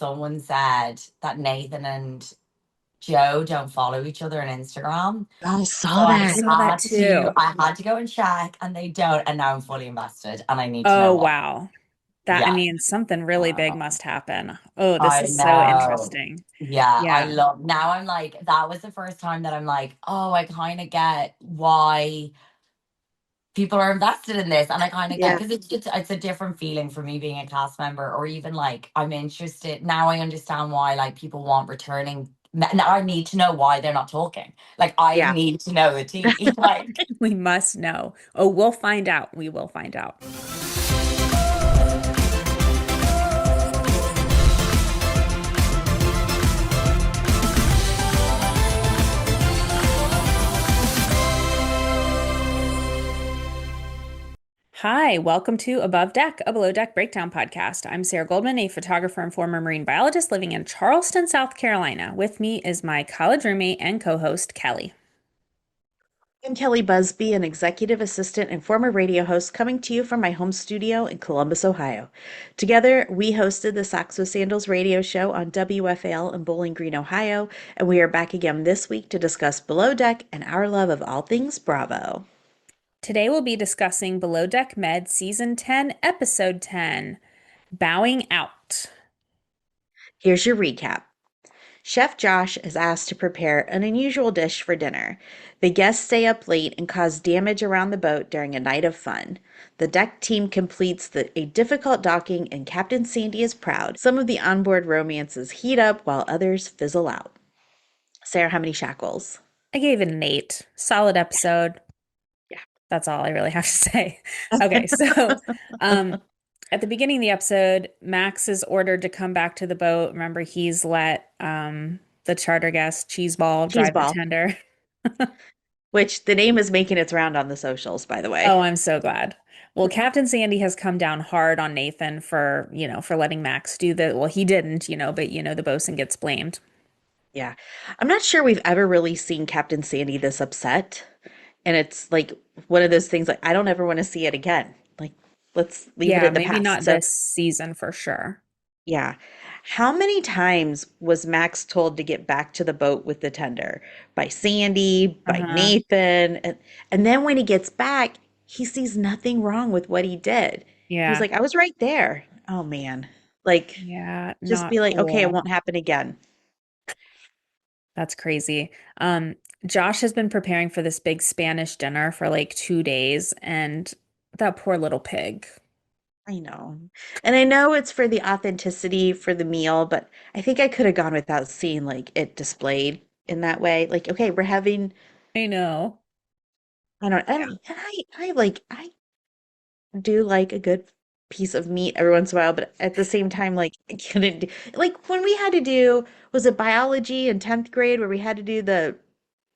someone said that Nathan and Joe don't follow each other on Instagram. I So saw that. Saw that too. I had to go and check, and they don't. And now I'm fully invested, and I need to know Oh, what. wow. That, I Yeah, mean, something really big must happen. Oh, this I is so know. interesting. Yeah, I Yeah. love. Now I'm like, that was the first time that I'm like, oh, I kind of get why people are invested in this, and I kind of get, Yeah. because it's a different feeling for me being a cast member, or even like I'm interested now. I understand why like people want returning. Now I need to know why they're not talking. Like I Yeah. need to know the tea. Like, We must know. Oh, we'll find out. We will find out. Hi, welcome to Above Deck, a below deck breakdown podcast. I'm Sarah Goldman, a photographer and former marine biologist living in Charleston, South Carolina. With me is my college roommate and co-host, Kelly. I'm Kelly Busby, an executive assistant and former radio host coming to you from my home studio in Columbus, Ohio. Together, we hosted the Socks with Sandals radio show on WFAL in Bowling Green, Ohio, and we are back again this week to discuss Below Deck and our love of all things Bravo. Today we'll be discussing Below Deck Med Season 10, Episode 10, Bowing Out. Here's your recap. Chef Josh is asked to prepare an unusual dish for dinner. The guests stay up late and cause damage around the boat during a night of fun. The deck team completes a difficult docking, and Captain Sandy is proud. Some of the onboard romances heat up while others fizzle out. Sarah, how many shackles? I gave it an 8. Solid episode. Yeah. That's all I really have to say. Okay, so um, at the beginning of the episode, Max is ordered to come back to the boat. Remember, he's let the charter guest Cheeseball drive the Cheeseball, tender. which the name is making its round on the socials, by the way. Oh, I'm so glad. Well, Captain Sandy has come down hard on Nathan for, for letting Max do the, well, he didn't, but the bosun gets blamed. Yeah. I'm not sure we've ever really seen Captain Sandy this upset. And it's like one of those things like I don't ever want to see it again. Like let's leave it Yeah, in the maybe past. not So, this season for sure. yeah. How many times was Max told to get back to the boat with the tender? By Sandy, by Uh-huh. Nathan, and then when he gets back, he sees nothing wrong with what he did. He's Yeah. like, I was right there. Oh man. Like Yeah, just not be like, okay, it cool. won't happen again. That's crazy. Josh has been preparing for this big Spanish dinner for like 2 days, and that poor little pig. I know. And I know it's for the authenticity for the meal, but I think I could have gone without seeing like it displayed in that way. Like, okay, we're having, I know. I Yeah. don't, and I do like a good piece of meat every once in a while, but at the same time, like, I couldn't do, like when we had to do, was it biology in 10th grade where we had to do the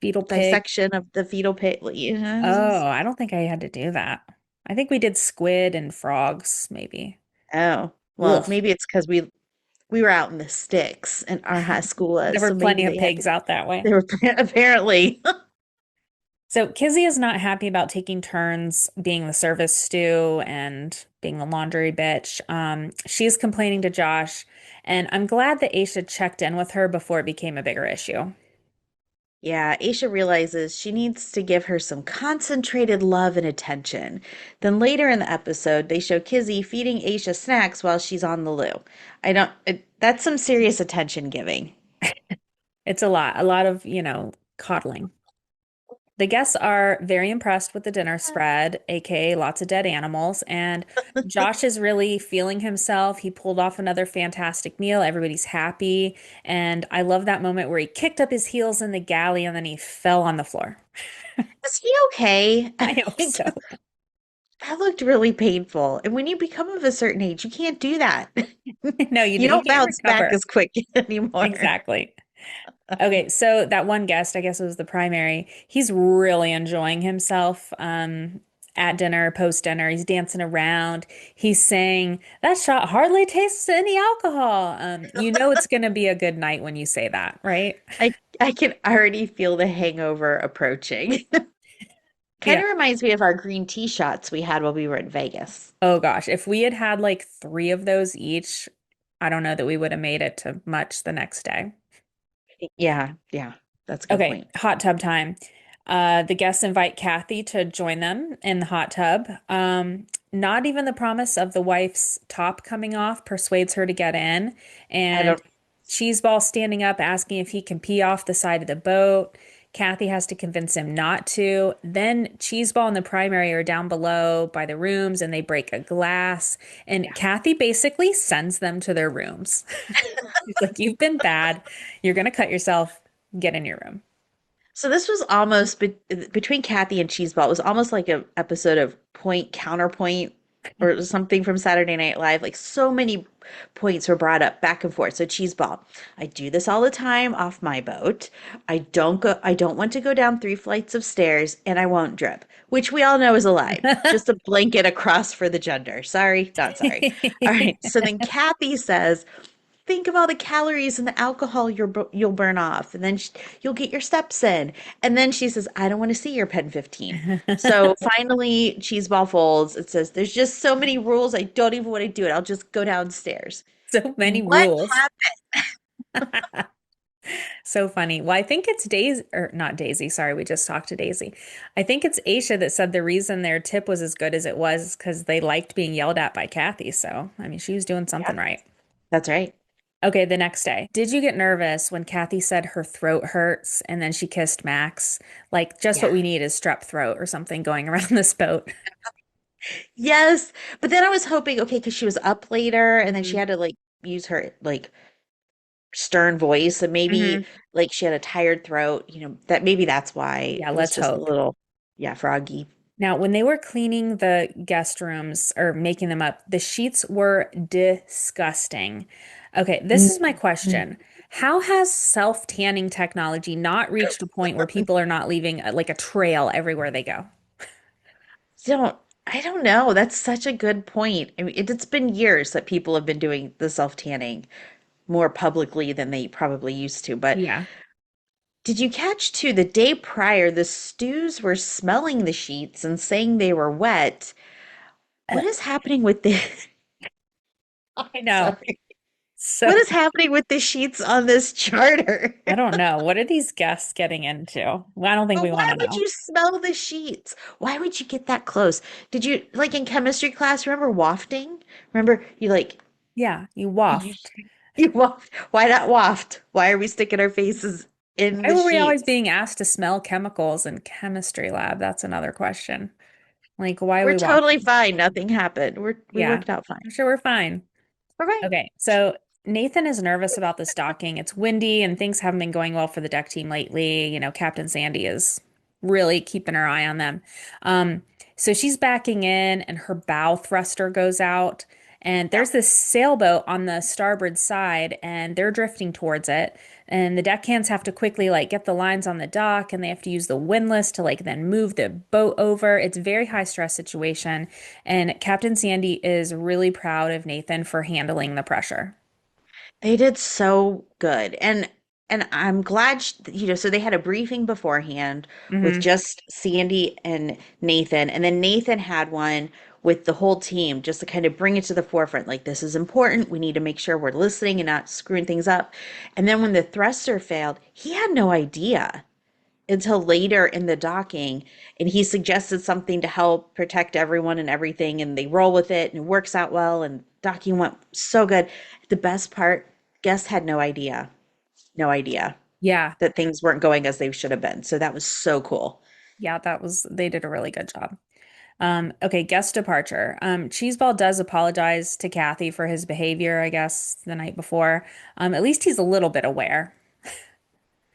Fetal pig. dissection of the fetal pit? Like, Oh, I don't think I had to do that. I think we did squid and frogs, maybe. oh, well, Ugh. maybe it's because we were out in the sticks and our high school There was, were so maybe plenty of they had to, pigs out that way. they were apparently. So Kizzy is not happy about taking turns being the service stew and being the laundry bitch. She's complaining to Josh, and I'm glad that Aisha checked in with her before it became a bigger issue. Yeah, Aisha realizes she needs to give her some concentrated love and attention. Then later in the episode, they show Kizzy feeding Aisha snacks while she's on the loo. That's some serious attention giving. It's a lot of, coddling. The guests are very impressed with the dinner spread, aka lots of dead animals, and Josh is really feeling himself. He pulled off another fantastic meal. Everybody's happy, and I love that moment where he kicked up his heels in the galley and then he fell on the floor. Is he okay? I hope so. That looked really painful. And when you become of a certain age, you can't do that. No, You you don't can't bounce back recover. as quick anymore. Exactly. Okay, so that one guest, I guess it was the primary, he's really enjoying himself at dinner, post dinner. He's dancing around. He's saying, that shot hardly tastes any alcohol. You know it's going to be a good night when you say that, right? I can already feel the hangover approaching. Kind Yeah. of reminds me of our green tea shots we had while we were in Vegas. Oh gosh, if we had had like 3 of those each, I don't know that we would have made it to much the next day. Yeah, yeah, that's a good Okay, point. hot tub time. The guests invite Kathy to join them in the hot tub. Not even the promise of the wife's top coming off persuades her to get in. I And don't. Cheeseball standing up asking if he can pee off the side of the boat. Kathy has to convince him not to. Then Cheeseball and the primary are down below by the rooms and they break a glass. And Yeah. Kathy basically sends them to their rooms. She's like, you've been bad. You're going to cut yourself. Get in your room. So this was almost between Kathy and Cheeseball. It was almost like an episode of Point Counterpoint or something from Saturday Night Live. Like so many points were brought up back and forth. So Cheeseball, I do this all the time off my boat. I don't want to go down 3 flights of stairs and I won't drip, which we all know is a lie. Just a blanket across for the gender. Sorry, not sorry. All right. So then Kathy says, think of all the calories and the alcohol you'll burn off, and then you'll get your steps in. And then she says, I don't want to see your pen 15. So finally, Cheeseball folds. It says, there's just so many rules. I don't even want to do it. I'll just go downstairs. So many What rules. happened? So funny. Well, I think it's Daisy, or not Daisy, sorry, we just talked to Daisy. I think it's Aisha that said the reason their tip was as good as it was because they liked being yelled at by Kathy. So, I mean, she was doing Yeah, something right. that's right. Okay, the next day. Did you get nervous when Kathy said her throat hurts and then she kissed Max? Like, just Yeah. what we need is strep throat or something going around this boat. Yes. But then I was hoping, okay, because she was up later and then she Mhm. had to like use her like stern voice and maybe Mhm. like she had a tired throat, that maybe that's why Yeah, it was let's just a hope. little, yeah, froggy. Now, when they were cleaning the guest rooms or making them up, the sheets were disgusting. Okay, this is my Mhm. question. How has self-tanning technology not reached a point where people are not leaving like a trail everywhere they go? Don't I don't know. That's such a good point. I mean, it's been years that people have been doing the self-tanning more publicly than they probably used to. But Yeah. did you catch too, the day prior, the stews were smelling the sheets and saying they were wet. What is happening with the I know. sorry. So What is happening with the sheets on this charter? I don't know. What are these guests getting into? Well, I don't think But we want why to would know. you smell the sheets? Why would you get that close? Did you like in chemistry class, remember wafting? Remember you like Yeah, you you waft. you waft. Why not waft? Why are we sticking our faces in Why the were we always sheets? being asked to smell chemicals in chemistry lab? That's another question. Like, why are We're we totally wafting? fine. Nothing happened. We Yeah, worked out fine. I'm sure we're fine. We're fine. Okay, so Nathan is nervous about this docking. It's windy and things haven't been going well for the deck team lately. You know, Captain Sandy is really keeping her eye on them. Um, so she's backing in and her bow thruster goes out. And Yeah. there's this sailboat on the starboard side and they're drifting towards it. And the deckhands have to quickly like get the lines on the dock and they have to use the windlass to like then move the boat over. It's a very high stress situation. And Captain Sandy is really proud of Nathan for handling the pressure. They did so good. And I'm glad so they had a briefing beforehand with Hmm. just Sandy and Nathan, and then Nathan had one with the whole team just to kind of bring it to the forefront. Like, this is important. We need to make sure we're listening and not screwing things up. And then when the thruster failed, he had no idea until later in the docking, and he suggested something to help protect everyone and everything, and they roll with it and it works out well, and docking went so good. The best part, guests had no idea Yeah. that things weren't going as they should have been. So that was so cool. Yeah, they did a really good job. Okay, guest departure. Cheeseball does apologize to Kathy for his behavior, I guess, the night before. At least he's a little bit aware.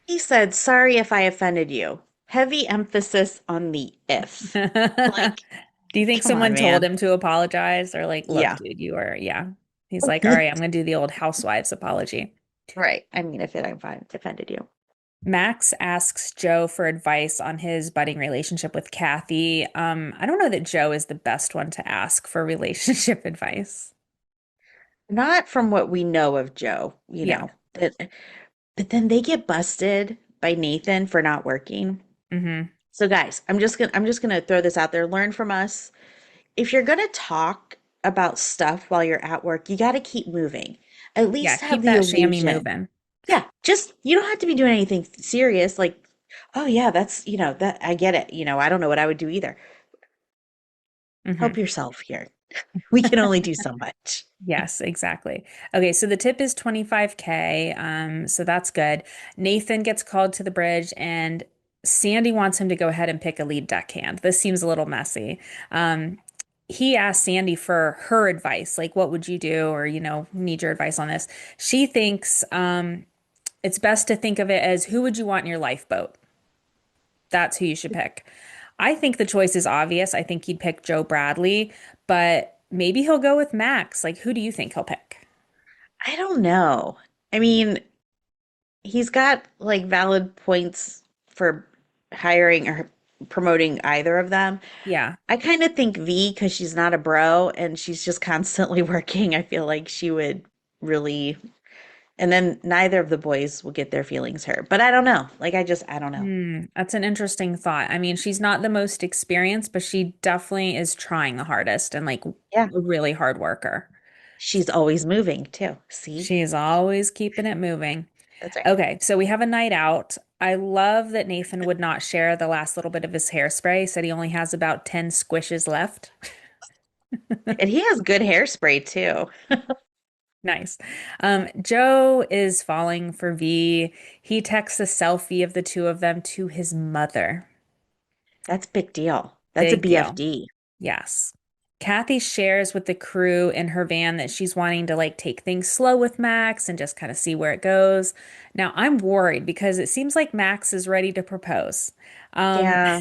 He said, sorry if I offended you. Heavy emphasis on the if. Like, Do you think come on, someone told man. him to apologize or like, look, Yeah. dude, you are, yeah. He's like, all right, I'm gonna do the old housewives apology. Right. I mean, if it offended you. Max asks Joe for advice on his budding relationship with Kathy. I don't know that Joe is the best one to ask for relationship advice. Not from what we know of Joe, Yeah. but then they get busted by Nathan for not working. Hmm. So guys, I'm just gonna throw this out there. Learn from us. If you're gonna talk about stuff while you're at work, you got to keep moving. At Yeah, least have keep the that chamois illusion. moving. Yeah, just you don't have to be doing anything serious. Like, oh yeah, that's that I get it. I don't know what I would do either. Hmm. Help yourself here. We can only do so much. Yes, exactly. Okay, so the tip is 25K. So that's good. Nathan gets called to the bridge and Sandy wants him to go ahead and pick a lead deckhand. This seems a little messy. Um, he asked Sandy for her advice, like what would you do, or need your advice on this. She thinks it's best to think of it as who would you want in your lifeboat? That's who you should pick. I think the choice is obvious. I think he'd pick Joe Bradley, but maybe he'll go with Max. Like, who do you think he'll pick? I don't know. I mean, he's got like valid points for hiring or promoting either of them. Yeah. I kind of think V because she's not a bro and she's just constantly working. I feel like she would really, and then neither of the boys will get their feelings hurt. But I don't know. Like, I don't know. That's an interesting thought. I mean, she's not the most experienced, but she definitely is trying the hardest and like a Yeah, really hard worker. she's always moving too. See? She's always keeping it moving. That's right. Okay, so we have a night out. I love that Nathan would not share the last little bit of his hairspray, said he only has about 10 squishes left. And he has good hairspray too. Nice. Joe is falling for V. He texts a selfie of the two of them to his mother. That's big deal. That's a Big deal. BFD. Yes. Kathy shares with the crew in her van that she's wanting to like take things slow with Max and just kind of see where it goes. Now, I'm worried because it seems like Max is ready to propose. Um, Yeah,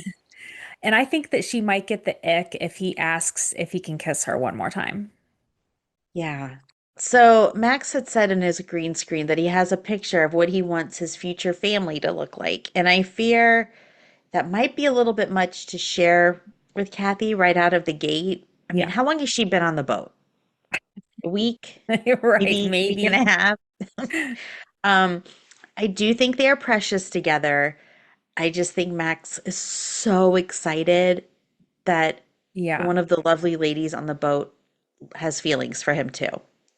and I think that she might get the ick if he asks if he can kiss her one more time. yeah. So Max had said in his green screen that he has a picture of what he wants his future family to look like. And I fear that might be a little bit much to share with Kathy right out of the gate. I mean, Yeah. how long has she been on the boat? A week? Right, Maybe a week and maybe. a half? Um, I do think they are precious together. I just think Max is so excited that Yeah. one of the lovely ladies on the boat has feelings for him too.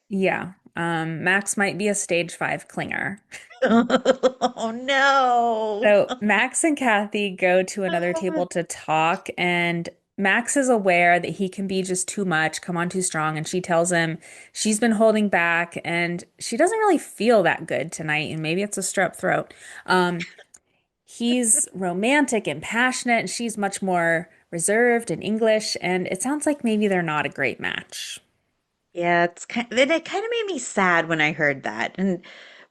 Yeah. Max might be a stage 5 clinger. Oh no. So Max and Kathy go to another table to talk, and Max is aware that he can be just too much, come on too strong, and she tells him she's been holding back and she doesn't really feel that good tonight, and maybe it's a strep throat. Um, he's romantic and passionate, and she's much more reserved and English, and it sounds like maybe they're not a great match. Yeah, then it kind of made me sad when I heard that.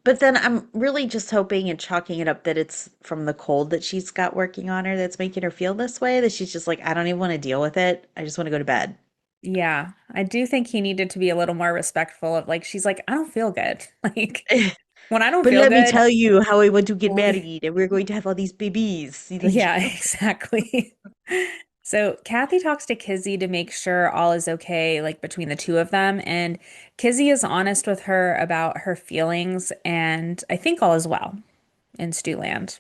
But then I'm really just hoping and chalking it up that it's from the cold that she's got working on her that's making her feel this way, that she's just like, I don't even want to deal with it. I just want to go to bed. Yeah, I do think he needed to be a little more respectful of like she's like, I don't feel good. Like when I don't But feel let me good, tell you how I want to get le- married and we're going to have all these babies. yeah, Like, exactly. So Kathy talks to Kizzi to make sure all is okay, like between the two of them. And Kizzi is honest with her about her feelings, and I think all is well in Stewland.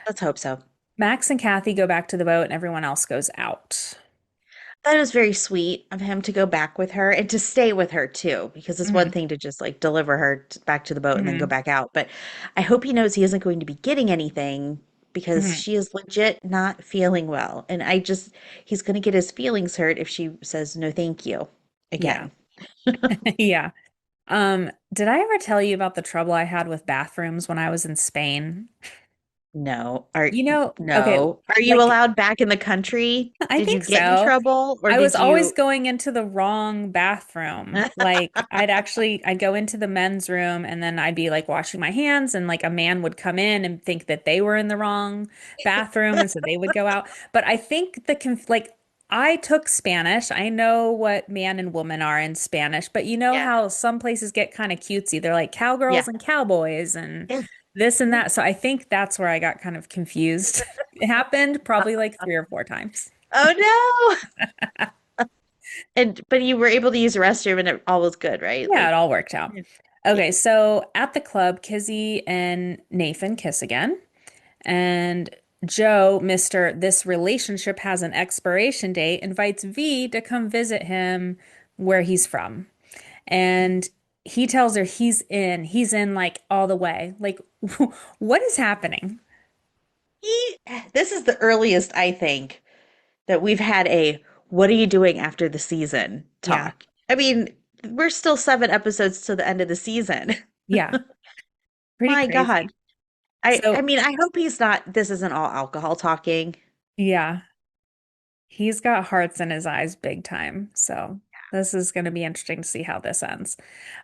let's hope so. Max and Kathy go back to the boat, and everyone else goes out. That was very sweet of him to go back with her and to stay with her too, because it's one Hmm. thing to just like deliver her back to the boat and then go Hmm. back out. But I hope he knows he isn't going to be getting anything because Hmm. she is legit not feeling well. And he's going to get his feelings hurt if she says no, thank you Yeah. again. Yeah. Did I ever tell you about the trouble I had with bathrooms when I was in Spain? No, Okay, no. Are you like allowed back in the country? I Did you think get in so. trouble or I was did always you? going into the wrong bathroom. Like I'd go into the men's room and then I'd be like washing my hands and like a man would come in and think that they were in the wrong bathroom and so they would go out. But I think like I took Spanish. I know what man and woman are in Spanish, but you know Yeah, how some places get kind of cutesy. They're like yeah. cowgirls and cowboys and this and that. So I think that's where I got kind of confused. It happened probably like 3 or 4 times. Oh no. And but you were able to use the restroom and it all was good, right? Yeah, it Like, all worked out. yeah. Okay, so at the club, Kizzy and Nathan kiss again. And Joe, Mr. This relationship has an expiration date, invites V to come visit him where he's from. And he tells her he's in like all the way. Like, what is happening? He, this is the earliest I think that we've had a "what are you doing after the season" Yeah. talk. I mean, we're still 7 episodes to the end of the season. Yeah. Pretty My crazy. God. I So, mean, I hope this isn't all alcohol talking. yeah, he's got hearts in his eyes big time. So, this is going to be interesting to see how this ends.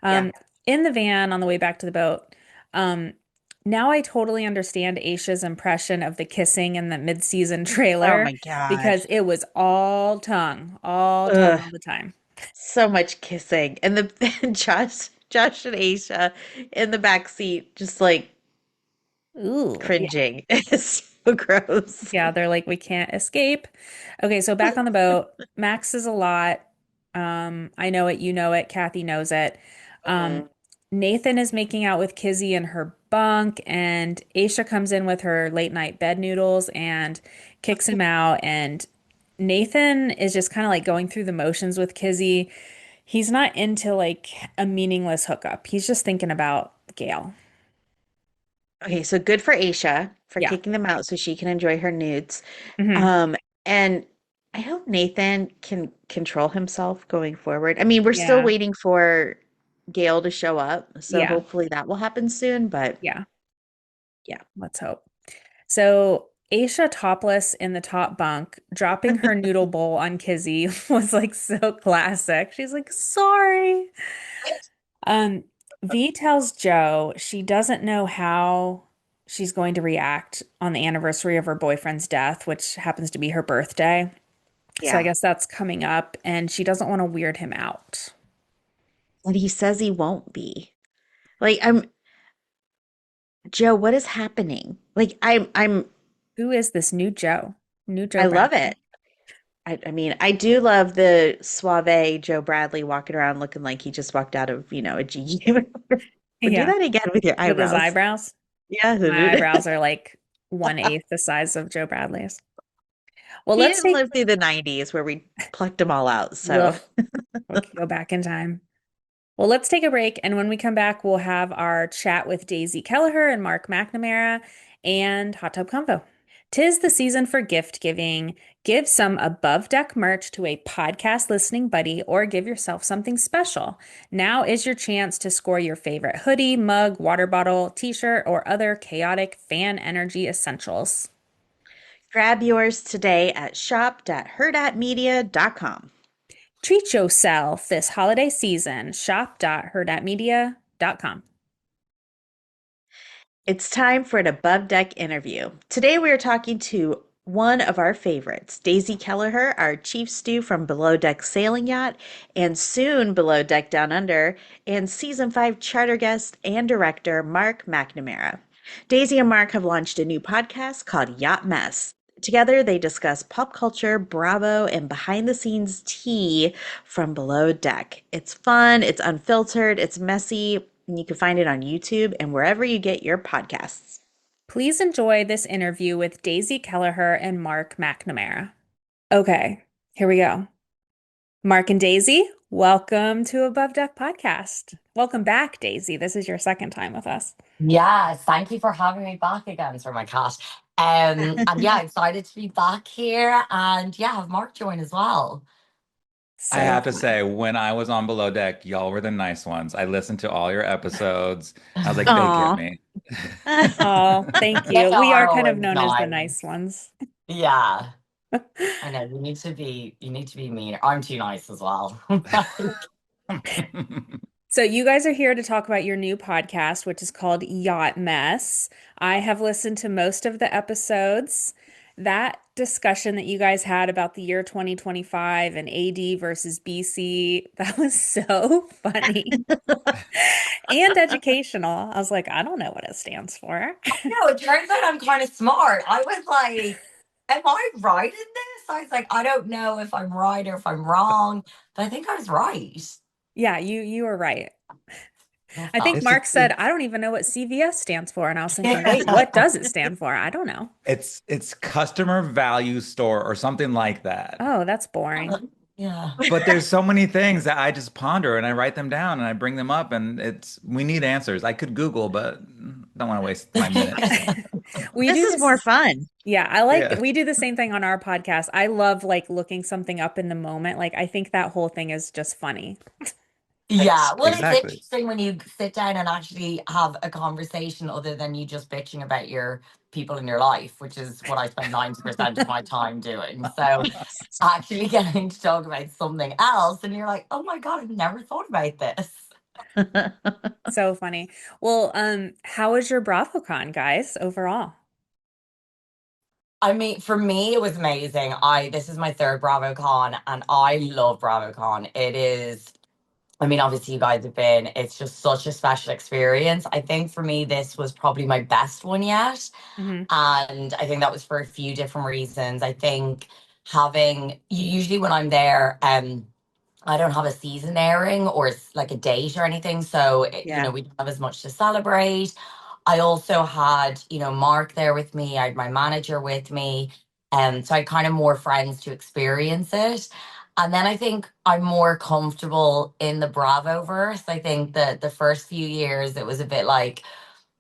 Yeah. Um, in the van on the way back to the boat, um, now I totally understand Aisha's impression of the kissing in the mid-season Oh trailer my God. because it was all tongue Ugh. all the time. So much kissing. And the Josh and Aisha in the back seat, just like Ooh, cringing. It's so gross. yeah, they're like, we can't escape. Okay, so back on the boat, Max is a lot. I know it, you know it, Kathy knows it. Um, Mhm. Nathan is making out with Kizzi in her bunk, and Aisha comes in with her late night bed noodles and kicks him out. And Nathan is just kind of like going through the motions with Kizzi. He's not into like a meaningless hookup. He's just thinking about Gail. Okay, so good for Aisha for Yeah. kicking them out so she can enjoy her nudes. Hmm. Um, and I hope Nathan can control himself going forward. I mean, we're still Yeah. waiting for Gail to show up, so Yeah. hopefully that will happen soon, but Yeah. yeah. Let's hope. So Aisha topless in the top bunk, dropping her noodle bowl on Kizzy was like so classic. She's like, sorry. Um, V tells Joe she doesn't know how she's going to react on the anniversary of her boyfriend's death, which happens to be her birthday. So I Yeah. guess that's coming up, and she doesn't want to weird him out. And he says he won't be. Like I'm Joe, what is happening? Like I'm Who is this new Joe? New Joe I love Bradley. it. I mean, I do love the suave Joe Bradley walking around looking like he just walked out of, a GU. But do Yeah, that again with your with his eyebrows. eyebrows. Yeah. My eyebrows are like 1/8 the size of Joe Bradley's. Well, He let's didn't take live through the 90s where we plucked them all out. So, ugh, we can go back in time. Well, let's take a break, and when we come back, we'll have our chat with Daisy Kelliher and Mark McNamara and Hot Tub Convo. 'Tis the season for gift giving. Give some above deck merch to a podcast listening buddy or give yourself something special. Now is your chance to score your favorite hoodie, mug, water bottle, t-shirt, or other chaotic fan energy essentials. grab yours today at shop.hurrdatmedia.com. Treat yourself this holiday season. Shop.hurrdatmedia.com. It's time for an above deck interview. Today we are talking to one of our favorites, Daisy Kelliher, our chief stew from Below Deck Sailing Yacht and soon Below Deck Down Under, and season 5 charter guest and director Mark McNamara. Daisy and Mark have launched a new podcast called Yacht Mess. Together, they discuss pop culture, Bravo, and behind the scenes tea from Below Deck. It's fun, it's unfiltered, it's messy, and you can find it on YouTube and wherever you get your podcasts. Please enjoy this interview with Daisy Kelliher and Mark McNamara. Okay, here we go. Mark and Daisy, welcome to Above Deck Podcast. Welcome back, Daisy. This is your second time with us. Yes, thank you for having me back again for my cat. And yeah, excited to be back here and yeah, have Mark join as well. I So have to say, when I was on Below Deck, y'all were the nice ones. I listened to all your episodes. I was like, they get Aw. me. oh, thank They you. We are are kind of always known as the nice. nice ones. Yeah. I know you need to be meaner. I'm too nice as well. So, you guys are here to talk about your new podcast, which is called Yacht Mess. I have listened to most of the episodes. That discussion that you guys had about the year 2025 and AD versus BC, that was so funny and educational. I was like, I don't know what it stands for. No, it turns out I'm kind of smart. I was like, am I right in this? I was like, I don't know if I'm right or if I'm wrong, but I think I was right. Yeah, you were right. I I think felt It's just Mark said, I it's don't even know what CVS stands for. And I was thinking, wait, it. what does it stand for? I don't know. it's customer value store or something like that. Oh, that's boring. Yeah. But there's so many things that I just ponder and I write them down and I bring them up and we need answers. I could Google, but don't want to waste my minutes. We This do is more this. fun. Yeah, Yeah. we do the same thing on our podcast. I love like looking something up in the moment. Like I think that whole thing is just funny. Yeah, well, it's Exactly. interesting when you sit down and actually have a conversation other than you just bitching about your people in your life, which is what I spend 90% of my time doing. So actually getting to talk about something else, and you're like, oh my God, I've never thought about this. So funny. Well, how was your BravoCon, guys, overall? I mean, for me, it was amazing. This is my third BravoCon, and I love BravoCon. It is. I mean, obviously, you guys have been. It's just such a special experience. I think for me, this was probably my best one yet. Hmm. And I think that was for a few different reasons. I think usually when I'm there, I don't have a season airing or like a date or anything. So, Yeah. we don't have as much to celebrate. I also had, Mark there with me. I had my manager with me. So I had kind of more friends to experience it. And then I think I'm more comfortable in the Bravo verse. I think that the first few years it was a bit like,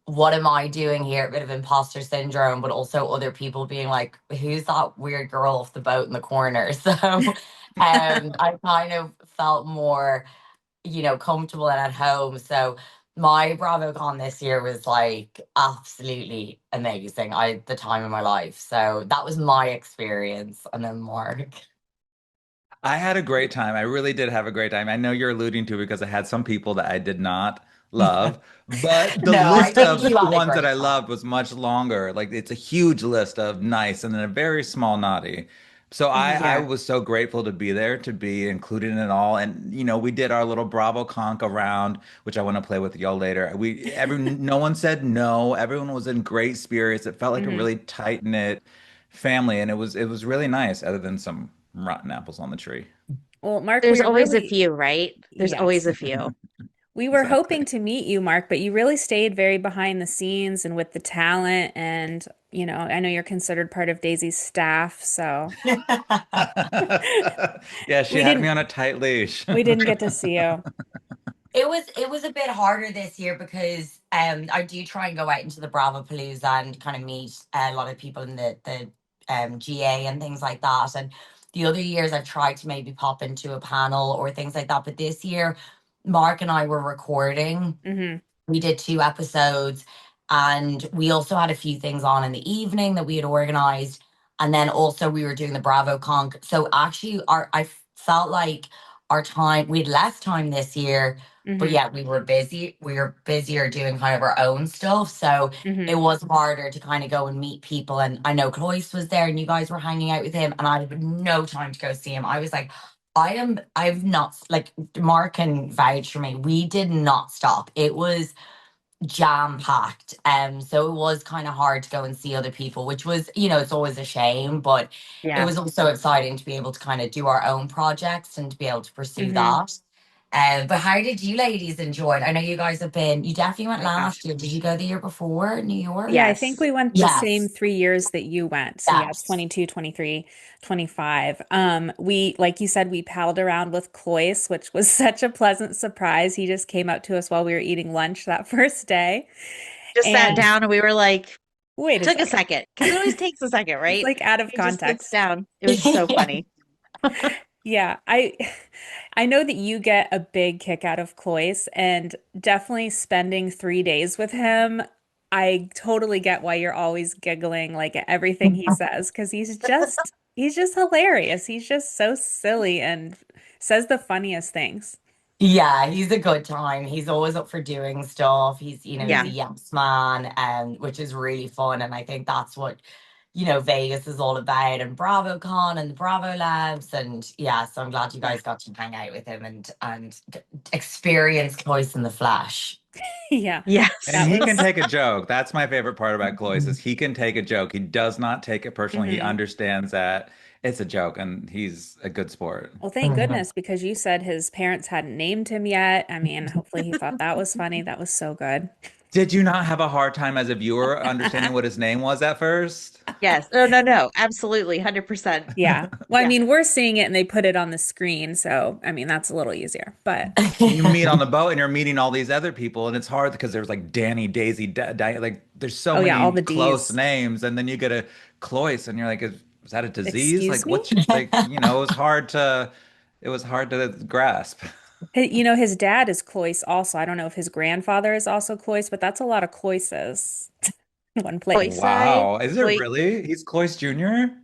what am I doing here? A bit of imposter syndrome, but also other people being like, who's that weird girl off the boat in the corner? So I kind of felt more, comfortable and at home. So my BravoCon this year was like absolutely amazing. I had the time of my life. So that was my experience. And then Mark. I had a great time. I really did have a great time. I know you're alluding to because I had some people that I did not love, but the No, I list think of you had a ones that great I time. loved was much longer. Like it's a huge list of nice and then a very small naughty. So Hmm. I Yeah. was so grateful to be there, to be included in it all. And we did our little Bravo Conk around, which I want to play with y'all later. No one said no. Everyone was in great spirits. It felt like a Hmm. really tight knit family, and it was really nice, other than some rotten apples on the tree. Well, Mark, There's we're always a really, few, right? There's always yes. a few. We were hoping Exactly. to meet you, Mark, but you really stayed very behind the scenes and with the talent. And, I know you're considered part of Daisy's staff, so Yeah, she we had me didn't on a tight leash. we didn't get to see you. It was a bit harder this year because I do try and go out into the Bravo Palooza and kind of meet a lot of people in the GA and things like that. And the other years I've tried to maybe pop into a panel or things like that. But this year, Mark and I were recording. Hmm. We did 2 episodes, and we also had a few things on in the evening that we had organized. And then also we were doing the Bravo Conk. So actually, I felt like our time we had less time this year, but Hmm. yeah, we were busy. We were busier doing kind of our own stuff. So Hmm. it was harder to kind of go and meet people. And I know Cloyce was there, and you guys were hanging out with him, and I had no time to go see him. I was like, I've not, like, Mark can vouch for me. We did not stop. It was jam packed. So it was kind of hard to go and see other people, which was, it's always a shame, but it Yeah. was also exciting to be able to kind of do our own projects and to be able to pursue Hmm. that. But how did you ladies enjoy it? I know you definitely went My gosh. last year. Did you go the year before, New York? Yeah, I think Yes. we went the same Yes. 3 years that you went. So yeah, Yes. 22, 23, 25. We, like you said, we palled around with Cloyce, which was such a pleasant surprise. He just came up to us while we were eating lunch that first day. Just sat And down and we were like, wait a took a second. second because it always takes a second, It's right? like out of He just sits context. down. It was so funny. Yeah, I know that you get a big kick out of Cloyce and definitely spending 3 days with him. I totally get why you're always giggling like at everything he says because he's just hilarious. He's just so silly and says the funniest things. Yeah, he's a good time. He's always up for doing stuff. He's Yeah. a yes man, which is really fun. And I think that's what, Vegas is all about, and BravoCon and the Bravo Labs. And yeah, so I'm glad you Yeah. guys got to hang out with him and experience Cloyce in the flesh. Yeah, And Yes. that he can was. take a joke. That's my favorite part about Cloyce is he can take a joke. He does not take it personally. He Mhm. understands that it's a joke and he's a good sport. Well, thank Mhm. goodness because you said his parents hadn't named him yet. I mean, hopefully he thought that was funny. That was so good. Did you not have a hard time as a viewer understanding what his name was at first? Yes. No, no, no. Absolutely. 100%. Yeah. Well, I Yeah. mean, we're seeing it and they put it on the screen, so I mean, that's a little easier. But You meet on the boat and you're meeting all these other people, and it's hard because there's like Danny, Daisy, like there's so oh yeah, all many the close D's. names, and then you get a Cloyce, and you're like, is that a disease? Excuse Like, me? what's like, it was hard to grasp. You know, his dad is Cloyce also. I don't know if his grandfather is also Cloyce, but that's a lot of Cloyces in one place. Cloyside. Wow, is it Cloy really? He's Cloyce Jr.?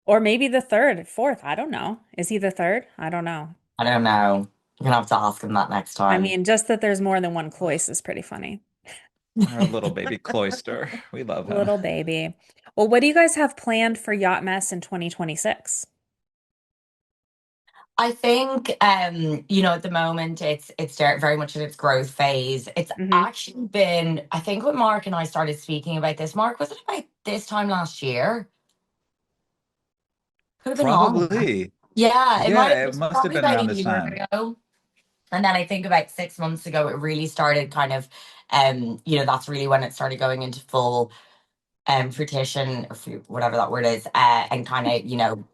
Or maybe the third, fourth. I don't know. Is he the third? I don't know. I don't know. You're gonna have to ask him that next I time. mean, just that there's more than one Cloyce is pretty funny. Our little baby Cloyster. We love him. Little baby. Well, what do you guys have planned for Yacht Mess in 2026? I think at the moment it's very much in its growth phase. It's Hmm. actually been, I think when Mark and I started speaking about this, Mark, was it about this time last year? Could have been longer. Probably. Yeah, Yeah, it it was must have probably been about a around this year time. ago. And then I think about 6 months ago, it really started kind of, that's really when it started going into full fruition, or whatever that word is, and kind of,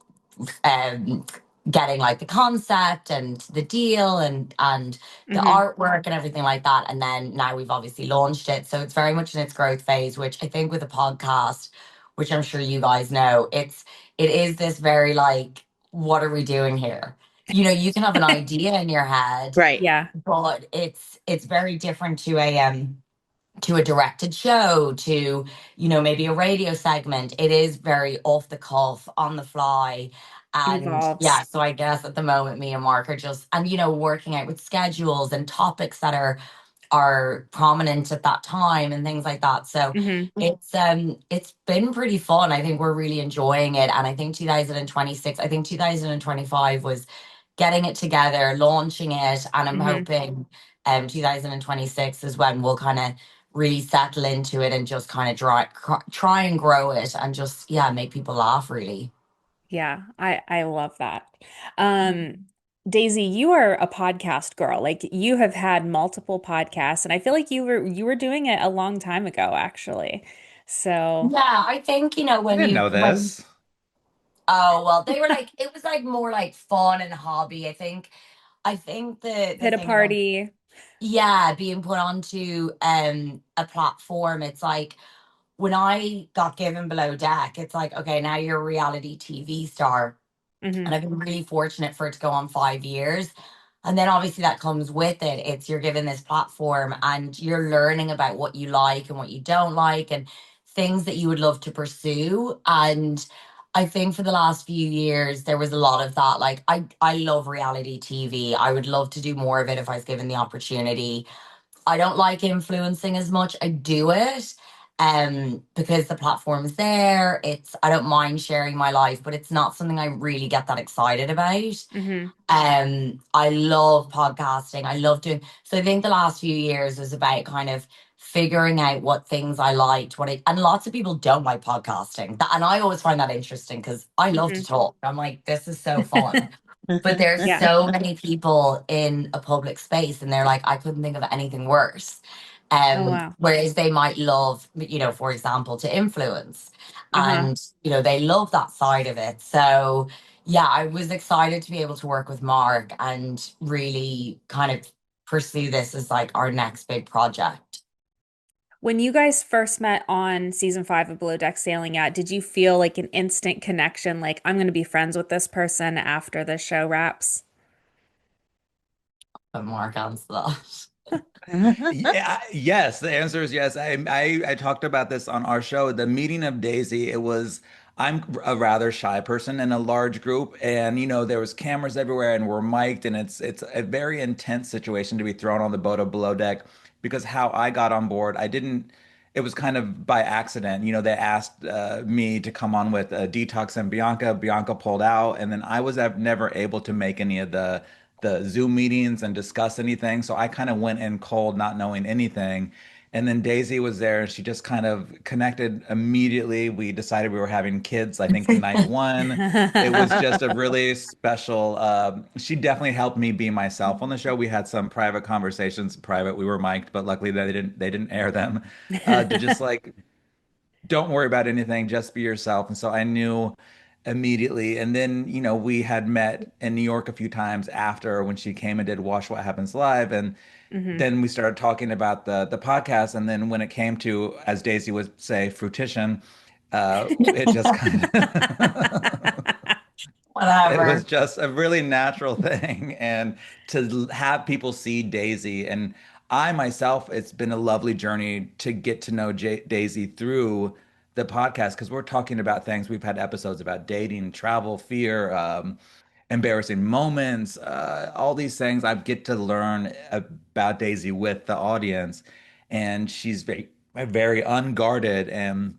um, getting like the concept and the deal and the Hmm. artwork and everything like that. And then now we've obviously launched it, so it's very much in its growth phase. Which I think with a podcast, which I'm sure you guys know, it is this very like, what are we doing here? You can have an idea in your head, Right. Yeah. but it's very different to a directed show, to maybe a radio segment. It is very off the cuff, on the fly. And yeah, Involves. so I guess at the moment me and Mark are just, and working out with schedules and topics that are prominent at that time and things like that. So Hmm. it's been pretty fun. I think we're really enjoying it. And I think 2026, I think 2025 was getting it together, launching it, and I'm Hmm. hoping 2026 is when we'll kind of really settle into it and just kind of try and grow it and just, yeah, make people laugh really. Yeah, I love that. Um, Daisy, you are a podcast girl. Like you have had multiple podcasts, and I feel like you were doing it a long time ago, actually. So Yeah, I think, I didn't know when this. oh well, they were like, it was like more like fun and hobby. I think the hit a thing about, party. yeah, being put onto a platform, it's like when I got given Below Deck, it's like, okay, now you're a reality TV star. Hmm. And I've been really fortunate for it to go on 5 years. And then obviously that comes with it. It's, you're given this platform and you're learning about what you like and what you don't like and things that you would love to pursue. And I think for the last few years there was a lot of that. Like, I love reality TV. I would love to do more of it if I was given the opportunity. I don't like influencing as much. I do it because the platform's there. I don't mind sharing my life, but it's not something I really get that excited about. Hmm. I love podcasting. I love doing, so I think the last few years was about kind of figuring out what things I liked, and lots of people don't like podcasting. And I always find that interesting because I love Hmm. to talk. I'm like, this is so fun. But there's Yeah. so many people in a public space and they're like, I couldn't think of anything worse. Oh wow. Whereas they might love, for example, to influence, Uh-huh. and they love that side of it. So yeah, I was excited to be able to work with Mark and really kind of pursue this as like our next big project. When you guys first met on season 5 of Below Deck Sailing Yacht, did you feel like an instant connection, like I'm going to be friends with this person after the show wraps? But Mark answers that. Yeah, yes, the answer is yes. I talked about this on our show, the meeting of Daisy. I'm a rather shy person in a large group, and there was cameras everywhere, and we're mic'd, and it's a very intense situation to be thrown on the boat of Below Deck, because how I got on board, I didn't. It was kind of by accident. They asked me to come on with Detox and Bianca. Bianca pulled out, and then I was never able to make any of the Zoom meetings and discuss anything. So I kind of went in cold, not knowing anything. And then Daisy was there and she just kind of connected immediately. We decided we were having kids, I think, night one. It was just a really special, she definitely helped me be myself on the show. We had some private conversations, private, we were mic'd, but luckily they didn't air them. To just like don't worry about anything, just be yourself. And so I knew immediately. And then, we had met in New York a few times after when she came and did Watch What Happens Live. And hmm then we started talking about the podcast. And then when it came to, as Daisy would say, fruition, it just kind of it was Whatever. just a really natural thing. And to have people see Daisy, and I myself, it's been a lovely journey to get to know Daisy through the podcast because we're talking about things. We've had episodes about dating, travel, fear, embarrassing moments, all these things. I get to learn about Daisy with the audience, and she's very unguarded and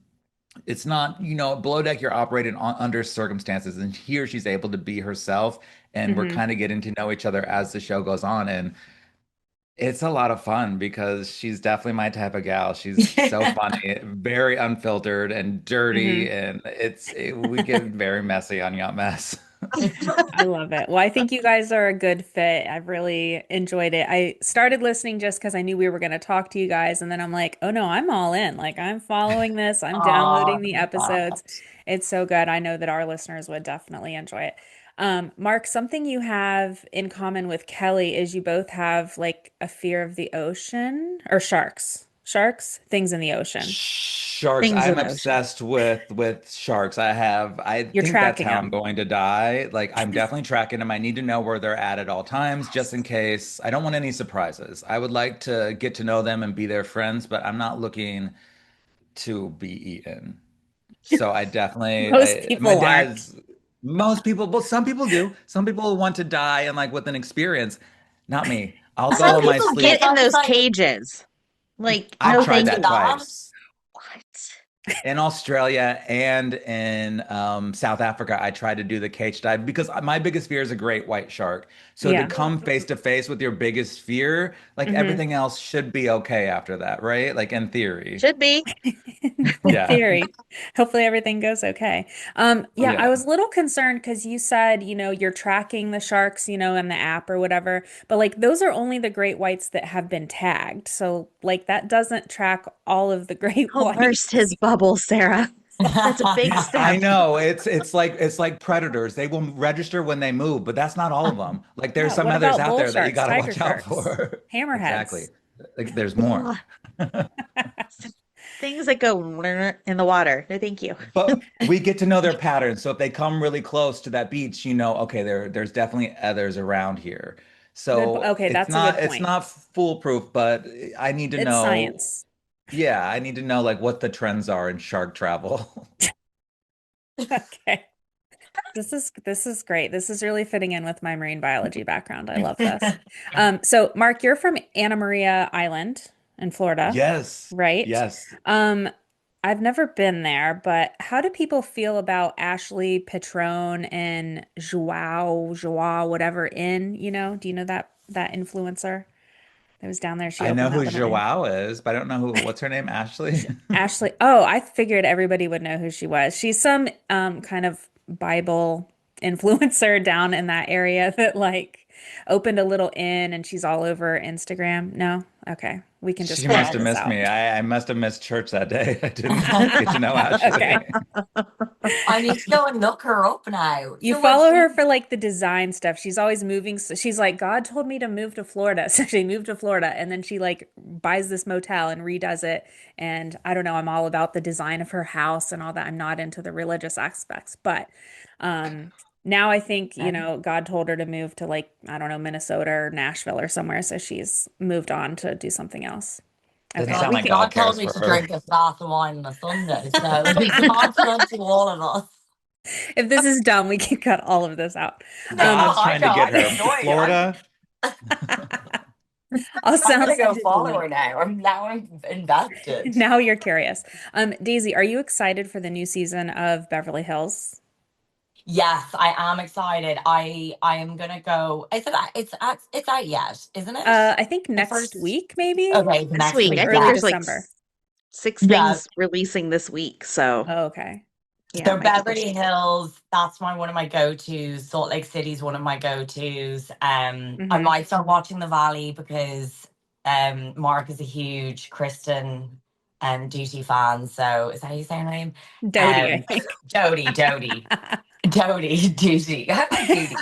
it's not, below deck, you're operating under circumstances, and here she's able to be herself, and we're hmm kind of getting to know each other as the show goes on, and it's a lot of fun because she's definitely my type of gal. She's so funny, very unfiltered and dirty, hmm and we get very messy on Yacht Mess. I love it. Well, I think you guys are a good fit. I've really enjoyed it. I started listening just because I knew we were going to talk to you guys, and then I'm like, oh no, I'm all in. Like, I'm following this, I'm Oh, downloading the episodes. It's so good. I know that our listeners would definitely enjoy it. Mark, something you have in common with Kelly is you both have like a fear of the ocean or sharks. Sharks, things in the ocean. Sharks. Things in I'm the ocean. obsessed with sharks. I You're think that's tracking how I'm them. going to die. Like I'm definitely tracking them. I need to know where they're at all times, just in case. I don't want any surprises. I would like to get to know them and be their friends, but I'm not looking to be eaten. So Most my people aren't. dad's, most people, well, some people do. Some people want to die and like with an experience. Not me. I'll go Some in my people yeah, get sleep. in that's those like cages. Like, I I've no, tried thank fancy that you. that. twice. What? In Australia and in South Africa, I tried to do the cage dive because my biggest fear is a great white shark. So to Yeah. come face to face with your biggest fear, like hmm everything else should be okay after that, right? Like in theory. Should be. In Yeah. theory, hopefully everything goes okay. Yeah, I Yeah. was a little concerned because you said, you're tracking the sharks, in the app or whatever, but like those are only the great whites that have been tagged. So like that doesn't track all of the great Don't burst whites. his bubble, Sarah. That's a big I step. know it's like predators. They will register when they move, but that's not all of them. Like there's Yeah, some what others about out bull there that you sharks, got to tiger watch out sharks, for. Exactly. hammerheads? Like there's more. Ugh. Things that go in the water. No, thank you. But we get to know their patterns. So if they come really close to that beach, okay, there's definitely others around here. So Okay, it's that's a not good it's point. not foolproof, but I need to It's know, science. yeah, I need to know like what the trends are in shark travel. Okay. This is great. This is really fitting in with my marine biology background. I love this. So Mark, you're from Anna Maria Island in Florida, Yes. right? Yes. Um, I've never been there, but how do people feel about Ashley Petrone and Joao, whatever inn, Do you know that influencer that was down there? She I know opened who that little inn. Joao is, but I don't know what's her name, Ashley? Ashley, oh, I figured everybody would know who she was. She's some kind of Bible influencer down in that area that like opened a little inn and she's all over Instagram. No? Okay. We can just She cut must all have this missed me. out. I must have missed church that day. I didn't get to know Okay. Ashley. I need to go and look her up now. You So when follow she her for like the design stuff. She's always moving. So she's like, God told me to move to Florida. So she moved to Florida and then she like buys this motel and redoes it. And I don't know, I'm all about the design of her house and all that. I'm not into the religious aspects, but um now I think, God told her to move to like, I don't know, Minnesota or Nashville or somewhere. So she's moved on to do something else. Doesn't Okay. sound God, We like can, God God told cares me for to her. drink a glass of wine on a Sunday, so he's confident to all of us. if this is dumb, we can cut all of this out. No, Um, God's I trying to know. get I'm her to enjoying it. Florida. all I'm gonna sounds go follow her now. I'm invested. now you're curious. Daisy, are you excited for the new season of Beverly Hills? Yes, I am excited. I am gonna go. Is it? It's out yet, isn't it? I think The next first. week, maybe. Okay, This next week. Like week. I think early Yeah, there's like December. six yeah. things releasing this week. So Oh, okay. yeah, it So might be this Beverly week. Hills, that's my one of my go-tos. Salt Lake City's one of my go-tos. I Hmm. might start watching The Valley because Mark is a huge Kristen Duty fan. So is that how you say her name? Dodie, I Um think. Jody Duty. I like Duty.